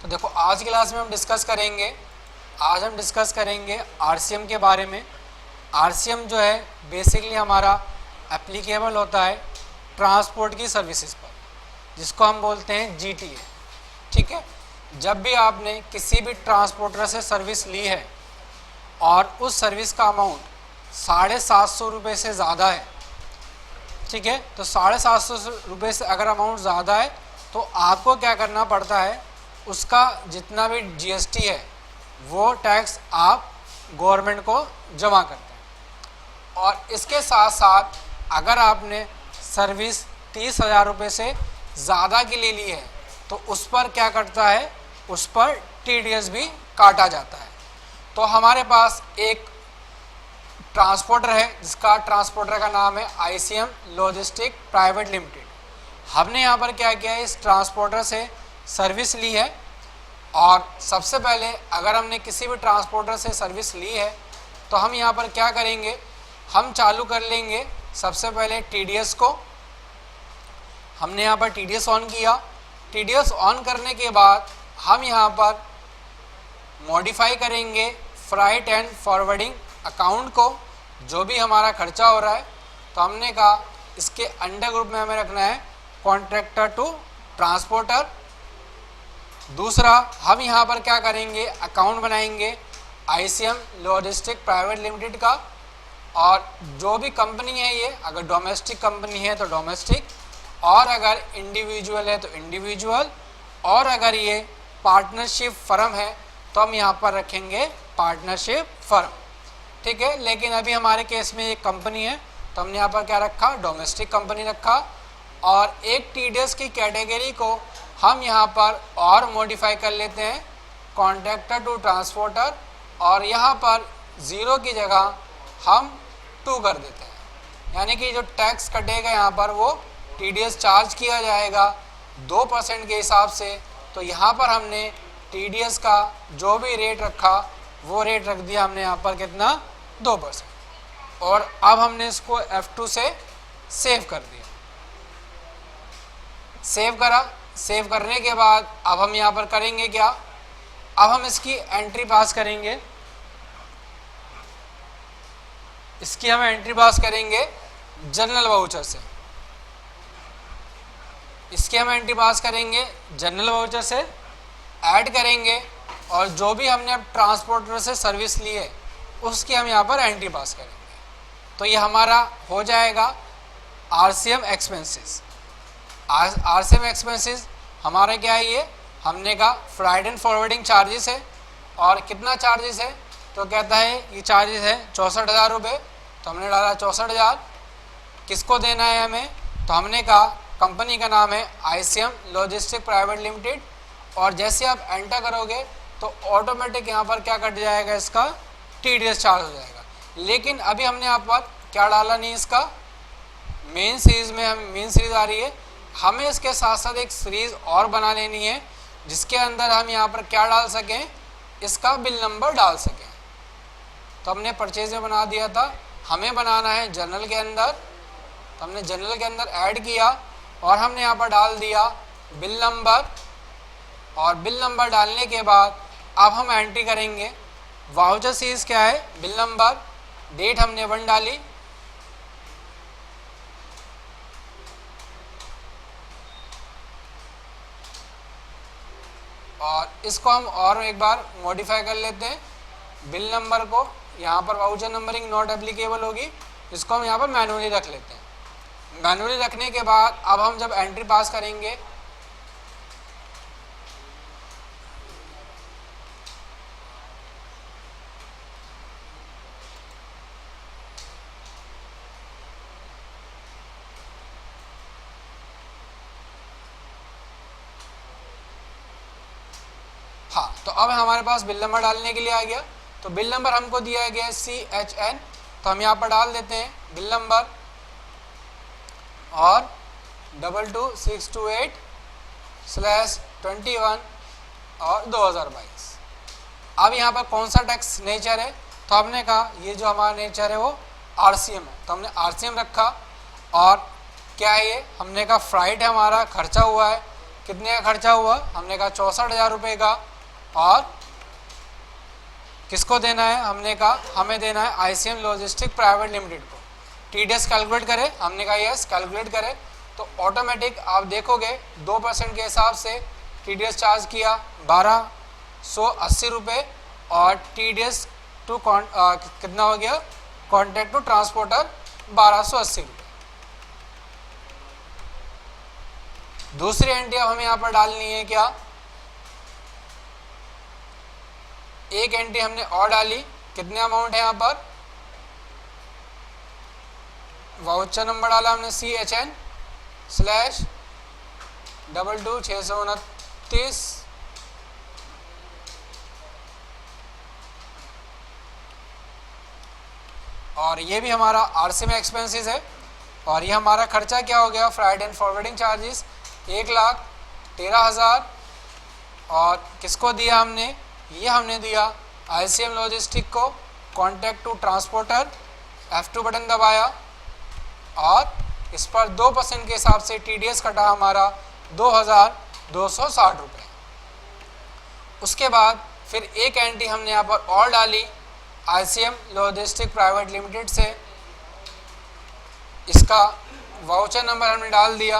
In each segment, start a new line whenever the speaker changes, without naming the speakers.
तो देखो आज की क्लास में हम डिस्कस करेंगे आरसीएम के बारे में। आरसीएम जो है बेसिकली हमारा एप्लीकेबल होता है ट्रांसपोर्ट की सर्विसेज पर, जिसको हम बोलते हैं जीटीए। ठीक है, जब भी आपने किसी भी ट्रांसपोर्टर से सर्विस ली है और उस सर्विस का अमाउंट 750 रुपये से ज़्यादा है, ठीक है, तो 750 रुपये से अगर अमाउंट ज़्यादा है तो आपको क्या करना पड़ता है, उसका जितना भी जीएसटी है वो टैक्स आप गवर्नमेंट को जमा करते हैं। और इसके साथ साथ अगर आपने सर्विस 30,000 रुपये से ज़्यादा के लिए ली है तो उस पर क्या करता है, उस पर टीडीएस भी काटा जाता है। तो हमारे पास एक ट्रांसपोर्टर है जिसका ट्रांसपोर्टर का नाम है आईसीएम लॉजिस्टिक प्राइवेट लिमिटेड। हमने यहाँ पर क्या किया है, इस ट्रांसपोर्टर से सर्विस ली है। और सबसे पहले अगर हमने किसी भी ट्रांसपोर्टर से सर्विस ली है तो हम यहाँ पर क्या करेंगे, हम चालू कर लेंगे सबसे पहले टीडीएस को। हमने यहाँ पर टीडीएस ऑन किया। टीडीएस ऑन करने के बाद हम यहाँ पर मॉडिफाई करेंगे फ्राइट एंड फॉरवर्डिंग अकाउंट को, जो भी हमारा खर्चा हो रहा है। तो हमने कहा इसके अंडर ग्रुप में हमें रखना है कॉन्ट्रैक्टर टू ट्रांसपोर्टर। दूसरा हम यहाँ पर क्या करेंगे, अकाउंट बनाएंगे आईसीएम लॉजिस्टिक प्राइवेट लिमिटेड का। और जो भी कंपनी है ये, अगर डोमेस्टिक कंपनी है तो डोमेस्टिक, और अगर इंडिविजुअल है तो इंडिविजुअल, और अगर ये पार्टनरशिप फर्म है तो हम यहाँ पर रखेंगे पार्टनरशिप फर्म। ठीक है, लेकिन अभी हमारे केस में एक कंपनी है तो हमने यहाँ पर क्या रखा, डोमेस्टिक कंपनी रखा। और एक टीडीएस की कैटेगरी को हम यहाँ पर और मॉडिफाई कर लेते हैं कॉन्ट्रैक्टर टू ट्रांसपोर्टर, और यहाँ पर 0 की जगह हम 2 कर देते हैं। यानी कि जो टैक्स कटेगा यहाँ पर वो टीडीएस चार्ज किया जाएगा 2% के हिसाब से। तो यहाँ पर हमने टीडीएस का जो भी रेट रखा वो रेट रख दिया हमने यहाँ पर कितना, 2%। और अब हमने इसको F2 से सेव कर दिया। सेव करा, सेव करने के बाद अब हम यहाँ पर करेंगे क्या, अब हम इसकी एंट्री पास करेंगे। इसकी हम एंट्री पास करेंगे जनरल वाउचर से। इसकी हम एंट्री पास करेंगे जनरल वाउचर से, ऐड करेंगे, और जो भी हमने अब ट्रांसपोर्टर से सर्विस ली है उसकी हम यहाँ पर एंट्री पास करेंगे। तो ये हमारा हो जाएगा आरसीएम एक्सपेंसेस। आरसीएम एक्सपेंसेस हमारा क्या है, ये हमने कहा फ्राइट एंड फॉरवर्डिंग चार्जेस है। और कितना चार्जेस है, तो कहता है ये चार्जेस है 64,000 रुपये। तो हमने डाला 64,000। किसको देना है हमें, तो हमने कहा कंपनी का नाम है आईसीएम लॉजिस्टिक प्राइवेट लिमिटेड। और जैसे आप एंटर करोगे तो ऑटोमेटिक यहाँ पर क्या कट जाएगा, इसका टीडीएस चार्ज हो जाएगा। लेकिन अभी हमने यहाँ पर क्या डाला नहीं, इसका मेन सीरीज़ में हम मेन सीरीज़ आ रही है, हमें इसके साथ साथ एक सीरीज़ और बना लेनी है जिसके अंदर हम यहाँ पर क्या डाल सकें, इसका बिल नंबर डाल सकें। तो हमने परचेज में बना दिया था, हमें बनाना है जनरल के अंदर। तो हमने जनरल के अंदर ऐड किया और हमने यहाँ पर डाल दिया बिल नंबर। और बिल नंबर डालने के बाद अब हम एंट्री करेंगे वाउचर सीरीज़ क्या है, बिल नंबर, डेट हमने 1 डाली। और इसको हम और एक बार मॉडिफाई कर लेते हैं। बिल नंबर को यहाँ पर वाउचर नंबरिंग नॉट एप्लीकेबल होगी, इसको हम यहाँ पर मैनुअली रख लेते हैं। मैनुअली रखने के बाद अब हम जब एंट्री पास करेंगे, हाँ, तो अब हमारे पास बिल नंबर डालने के लिए आ गया। तो बिल नंबर हमको दिया गया है CHN, तो हम यहाँ पर डाल देते हैं बिल नंबर और 22628/21 और 2022। अब यहाँ पर कौन सा टैक्स नेचर है, तो हमने कहा ये जो हमारा नेचर है वो आरसीएम है, तो हमने आरसीएम रखा। और क्या है ये, हमने कहा फ्राइट है, हमारा खर्चा हुआ है कितने का खर्चा हुआ, हमने कहा 64,000 रुपये का। और किसको देना है, हमने कहा हमें देना है आईसीएम लॉजिस्टिक प्राइवेट लिमिटेड को। टीडीएस कैलकुलेट करें, हमने कहा यस कैलकुलेट करें, तो ऑटोमेटिक आप देखोगे 2% के हिसाब से टीडीएस चार्ज किया 1280 रुपये, और टीडीएस टू कितना हो गया, कॉन्ट्रैक्ट टू ट्रांसपोर्टर 1280 रुपये। दूसरी एंट्री अब हमें यहाँ पर डालनी है क्या, एक एंट्री हमने और डाली, कितने अमाउंट है यहाँ पर, वाउचर नंबर डाला हमने CHN/222629, और ये भी हमारा आरसी में एक्सपेंसेस है। और ये हमारा खर्चा क्या हो गया, फ्राइट एंड फॉरवर्डिंग चार्जेस 1,13,000। और किसको दिया हमने, ये हमने दिया आईसीएम लॉजिस्टिक को, contact to transporter, F2 button दबाया, और इस पर 2% के हिसाब से टीडीएस कटा हमारा 2,260 रुपये। उसके बाद फिर एक एंट्री हमने यहाँ पर और डाली आईसीएम लॉजिस्टिक प्राइवेट लिमिटेड से, इसका वाउचर नंबर हमने डाल दिया,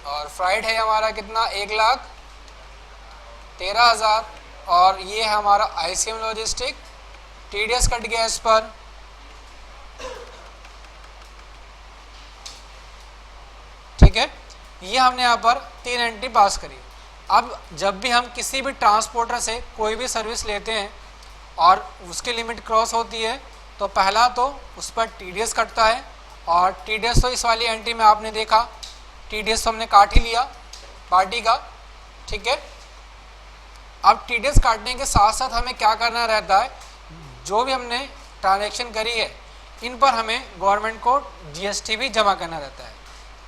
और फ्राइट है हमारा कितना 1,13,000, और ये है हमारा आईसीएम लॉजिस्टिक, टीडीएस कट गया इस पर, ठीक है। ये हमने यहाँ पर 3 एंट्री पास करी। अब जब भी हम किसी भी ट्रांसपोर्टर से कोई भी सर्विस लेते हैं और उसकी लिमिट क्रॉस होती है, तो पहला तो उस पर टीडीएस कटता है, और टीडीएस तो इस वाली एंट्री में आपने देखा, टीडीएस तो हमने काट ही लिया पार्टी का, ठीक है। अब टीडीएस काटने के साथ साथ हमें क्या करना रहता है, जो भी हमने ट्रांजैक्शन करी है इन पर हमें गवर्नमेंट को जीएसटी भी जमा करना रहता है।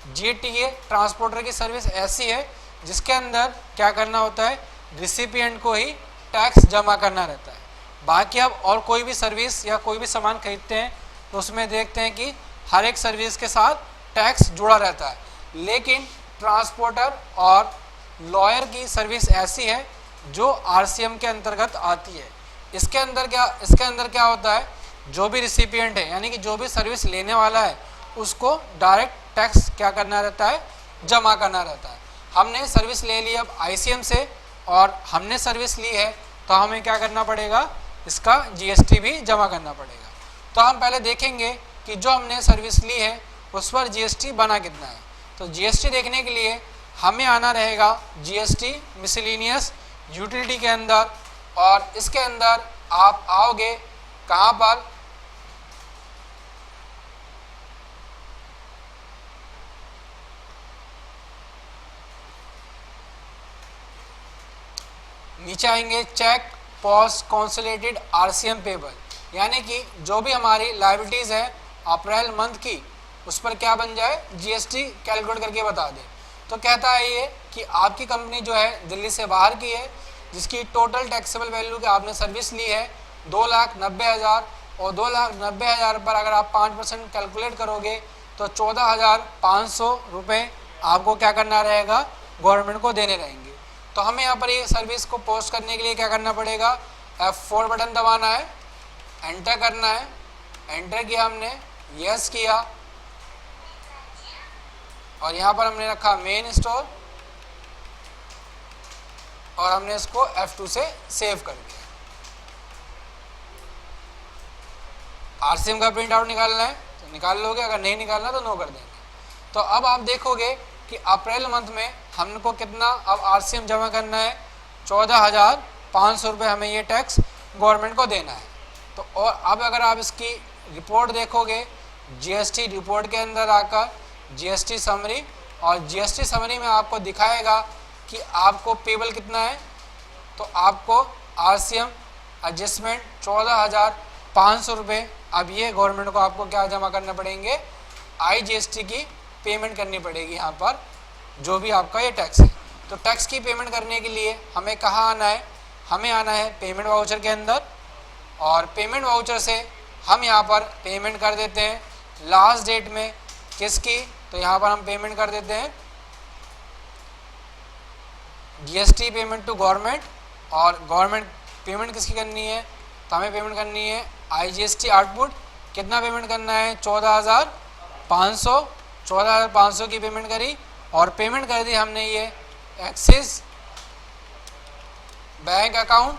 जीटीए ट्रांसपोर्टर की सर्विस ऐसी है जिसके अंदर क्या करना होता है, रिसिपिएंट को ही टैक्स जमा करना रहता है। बाकी अब और कोई भी सर्विस या कोई भी सामान खरीदते हैं तो उसमें देखते हैं कि हर एक सर्विस के साथ टैक्स जुड़ा रहता है, लेकिन ट्रांसपोर्टर और लॉयर की सर्विस ऐसी है जो आरसीएम के अंतर्गत आती है। इसके अंदर क्या होता है, जो भी रिसिपिएंट है यानी कि जो भी सर्विस लेने वाला है उसको डायरेक्ट टैक्स क्या करना रहता है, जमा करना रहता है। हमने सर्विस ले ली अब आईसीएम से, और हमने सर्विस ली है तो हमें क्या करना पड़ेगा, इसका जीएसटी भी जमा करना पड़ेगा। तो हम पहले देखेंगे कि जो हमने सर्विस ली है उस पर जीएसटी बना कितना है। तो जीएसटी देखने के लिए हमें आना रहेगा जीएसटी मिसलेनियस यूटिलिटी के अंदर, और इसके अंदर आप आओगे कहाँ पर, नीचे आएंगे check post consolidated RCM payable, यानी कि जो भी हमारी लायबिलिटीज़ है अप्रैल मंथ की उस पर क्या बन जाए, जीएसटी कैलकुलेट करके बता दे। तो कहता है ये कि आपकी कंपनी जो है दिल्ली से बाहर की है, जिसकी टोटल टैक्सेबल वैल्यू की आपने सर्विस ली है 2,90,000, और 2,90,000 पर अगर आप 5% कैलकुलेट करोगे तो 14,500 रुपये आपको क्या करना रहेगा, गवर्नमेंट को देने रहेंगे। तो हमें यहाँ पर ये सर्विस को पोस्ट करने के लिए क्या करना पड़ेगा, F4 बटन दबाना है, एंटर करना है, एंटर किया हमने, यस किया, और यहाँ पर हमने रखा मेन स्टोर, और हमने इसको F2 से सेव कर दिया। आरसीएम का प्रिंट आउट निकालना है तो निकाल लोगे, अगर नहीं निकालना तो नो कर देंगे। तो अब आप देखोगे कि अप्रैल मंथ में हमको कितना अब आरसीएम जमा करना है, 14,500 रुपये हमें ये टैक्स गवर्नमेंट को देना है। तो और अब अगर आप इसकी रिपोर्ट देखोगे, जीएसटी रिपोर्ट के अंदर आकर जीएसटी समरी, और जीएसटी समरी में आपको दिखाएगा कि आपको पेबल कितना है। तो आपको आरसीएम एडजस्टमेंट 14,500 रुपये, अब ये गवर्नमेंट को आपको क्या जमा करना पड़ेंगे, आईजीएसटी की पेमेंट करनी पड़ेगी यहाँ पर, जो भी आपका ये टैक्स है। तो टैक्स की पेमेंट करने के लिए हमें कहाँ आना है, हमें आना है पेमेंट वाउचर के अंदर, और पेमेंट वाउचर से हम यहाँ पर पेमेंट कर देते हैं लास्ट डेट में किसकी, तो यहाँ पर हम पेमेंट कर देते हैं जीएसटी पेमेंट टू गवर्नमेंट, और गवर्नमेंट पेमेंट किसकी करनी है, तो हमें पेमेंट करनी है आईजीएसटी आउटपुट। कितना पेमेंट करना है, 14,500, 14,500 की पेमेंट करी, और पेमेंट कर दी हमने ये एक्सिस बैंक अकाउंट,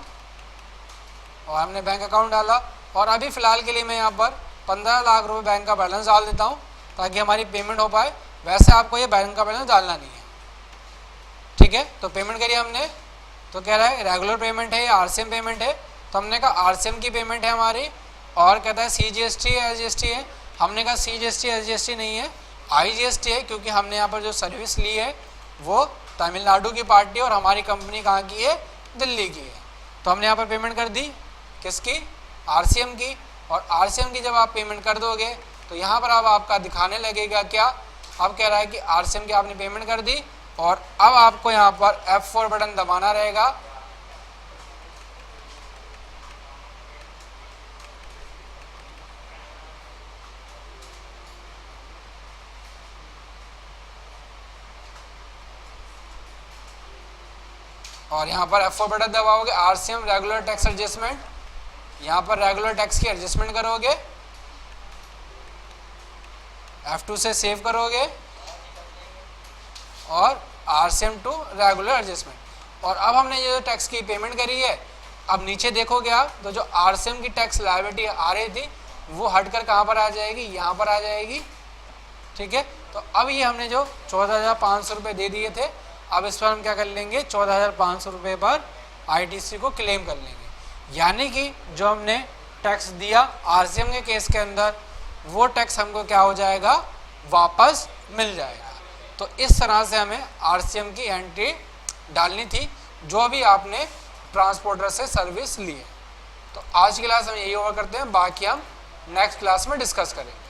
और हमने बैंक अकाउंट डाला। और अभी फ़िलहाल के लिए मैं यहाँ पर 15 लाख रुपए बैंक का बैलेंस डाल देता हूँ ताकि हमारी पेमेंट हो पाए। वैसे आपको ये बैंक का बैलेंस डालना नहीं है, ठीक है। तो पेमेंट करी हमने, तो कह रहा है रेगुलर पेमेंट है या आरसीएम पेमेंट है, तो हमने कहा आरसीएम की पेमेंट है हमारी, और कहता है सीजीएसटी है एसजीएसटी है, हमने कहा सीजीएसटी एसजीएसटी नहीं है, आईजीएसटी है, क्योंकि हमने यहाँ पर जो सर्विस ली है वो तमिलनाडु की पार्टी और हमारी कंपनी कहाँ की है, दिल्ली की है। तो हमने यहाँ पर पेमेंट कर दी किसकी, आरसीएम की। और आरसीएम की जब आप पेमेंट कर दोगे तो यहाँ पर अब आपका दिखाने लगेगा क्या, अब कह रहा है कि आरसीएम की आपने पेमेंट कर दी, और अब आपको यहाँ पर F4 बटन दबाना रहेगा। और यहाँ पर F4 बटन दबाओगे, आरसीएम रेगुलर टैक्स एडजस्टमेंट, यहाँ पर रेगुलर टैक्स की एडजस्टमेंट करोगे, F2 से सेव करोगे, और आरसीएम टू रेगुलर एडजस्टमेंट। और अब हमने ये टैक्स की पेमेंट करी है, अब नीचे देखोगे आप तो जो आरसीएम की टैक्स लायबिलिटी आ रही थी वो हटकर कहाँ पर आ जाएगी, यहाँ पर आ जाएगी, ठीक है। तो अब ये हमने जो 14,500 रुपये दे दिए थे, अब इस पर हम क्या कर लेंगे, 14,500 रुपये पर आईटीसी को क्लेम कर लेंगे। यानी कि जो हमने टैक्स दिया आरसीएम के केस के अंदर, वो टैक्स हमको क्या हो जाएगा, वापस मिल जाएगा। तो इस तरह से हमें आरसीएम की एंट्री डालनी थी जो भी आपने ट्रांसपोर्टर से सर्विस ली है। तो आज की क्लास हम यही ओवर करते हैं, बाकी हम नेक्स्ट क्लास में डिस्कस करेंगे।